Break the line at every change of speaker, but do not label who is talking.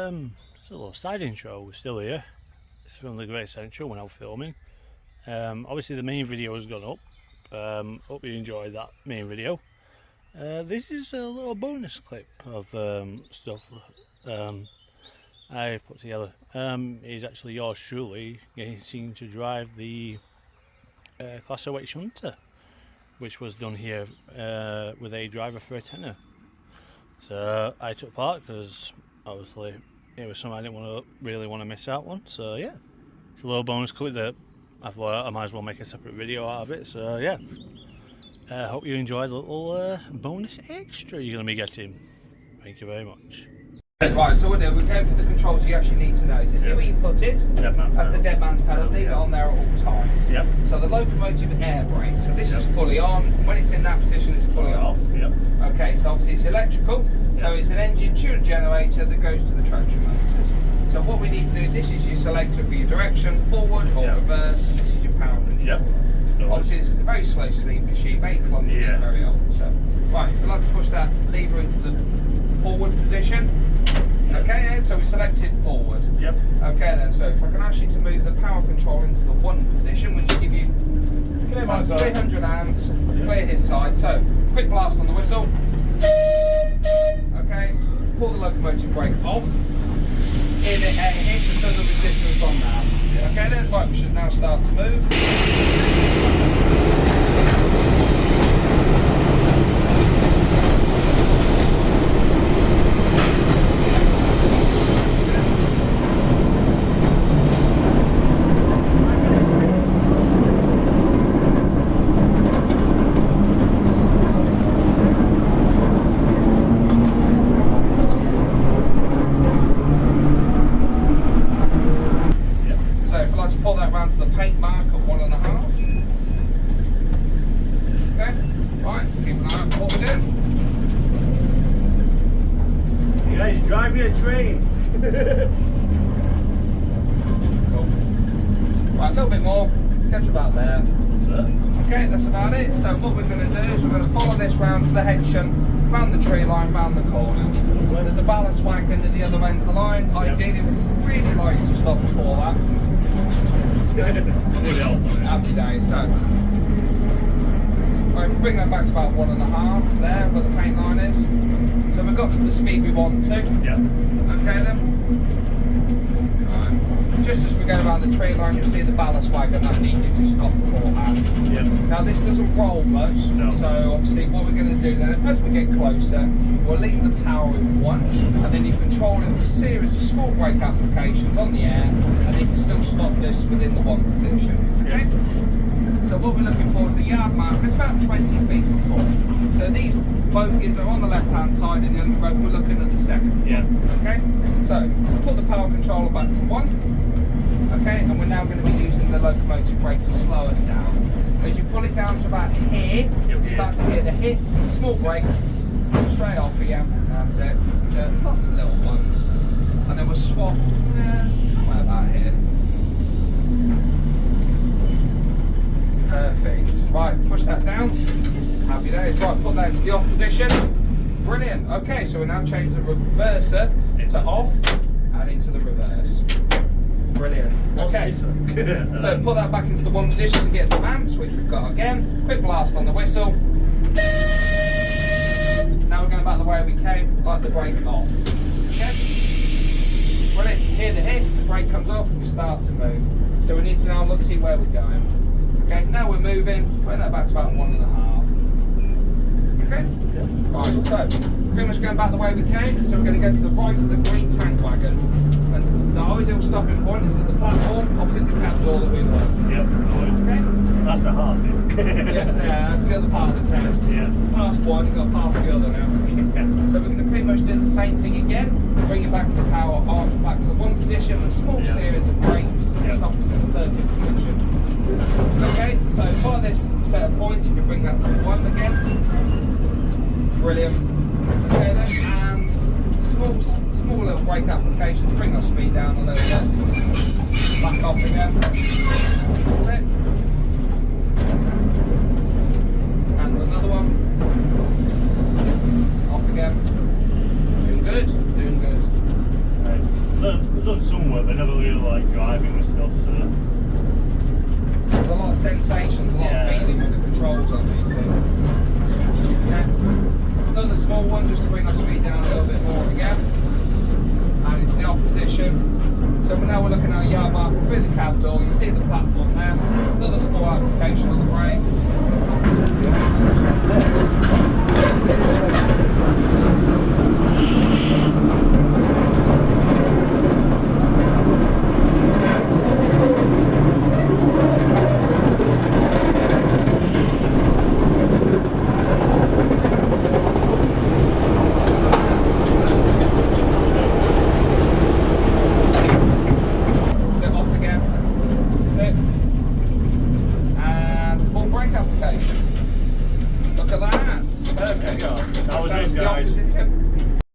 it's a little side intro. We're still here. It's from the Great Central when I was filming. Obviously the main video has gone up. Hope you enjoyed that main video. This is a little bonus clip of stuff I put together. Is actually yours truly getting seen to drive the Class 08 Shunter, which was done here with a driver for a tenner. So I took part because obviously it was something I didn't really want to miss out on. So yeah, it's a little bonus clip that I thought I might as well make a separate video out of it. So yeah, hope you enjoyed the little bonus extra you're going to be getting. Thank you very much.
Right, so we're going for the controls you actually need to know. So see where your foot is? That's the dead man's pedal. Leave it on there at all times.
Yep.
So the locomotive air brake. So this is fully on. When it's in that position, it's fully off.
Yep.
Okay, so obviously it's electrical. So it's an engine tune generator that goes to the traction motors. So what we need to do, this is your selector for your direction, forward or reverse. This is your power control. Obviously this is a very slow sleep machine, very clunky, very old. So right, if you'd like to push that lever into the forward position. Okay then, so we selected forward.
Yep.
Okay then, so if I can ask you to move the power control into the 1 position, which will give you 300 amps, clear his side. So, quick blast on the whistle. Okay, pull the locomotive brake off. Hit it at hit to feel the resistance on now. Okay then, right, we should now start to move. Pull that round to the paint mark at 1.5. Okay, right, keep an eye out for what we're doing.
You guys driving a train.
Cool. Right, a little bit more, catch about there. Okay, that's about it. So what we're going to do is we're going to follow this round to the head shunt, round the tree line, round the corner. There's a ballast wagon at the other end of the line. Ideally, we'd really like you to stop before that. Happy days. So, right, if we bring that back to about 1.5 there, where the paint line is. So we've got to the speed we want to. Okay then. Right. Just as we go around the tree line, you'll see the ballast wagon that needs you to stop beforehand. Now this doesn't roll much, so obviously what we're going to do then, as we get closer, we'll leave the power with 1, and then you control it with a series of small brake applications on the air, and you can still stop this within the 1 position. Okay? So what we're looking for is the yard marker. It's about 20 feet before. So these bogies are on the left-hand side, and then we're looking at the second. Okay? So put the power controller back to 1. Okay, and we're now going to be using the locomotive brake to slow us down. As you pull it down to about here, you start to hear the hiss, small brake, straight off again. That's it. So lots of little ones. And then we'll swap somewhere about here. Perfect. Right, push that down. Happy days. Right, put that into the off position. Brilliant. Okay, so we now change the reverser to off and into the reverse. Brilliant. Okay. So put that back into the 1 position to get some amps, which we've got again. Quick blast on the whistle. Now we're going back the way we came, like the brake off. Okay. Brilliant. Hear the hiss, the brake comes off, we start to move. So we need to now look, see where we're going. Okay, now we're moving, putting that back to about 1.5. Okay? Right, so pretty much going back the way we came, so we're going to go to the right of the green tank wagon. And the ideal stopping point is at the platform opposite the cab door that we want. Okay?
That's the hard bit.
Yes, that's the other part of the test. Past 1, you've got to pass the other now. So we're going to pretty much do the same thing again. Bring it back to the power on, back to the 1 position, a small series of brakes to stop us in the 30th position. Okay, so by this set of points, you can bring that to 1 again. Brilliant. Okay then, and small little brake applications, bring our speed down a little bit. Back off again. That's it. And another one. Off again. Doing good, doing good. Right. just the
guys.
opposite.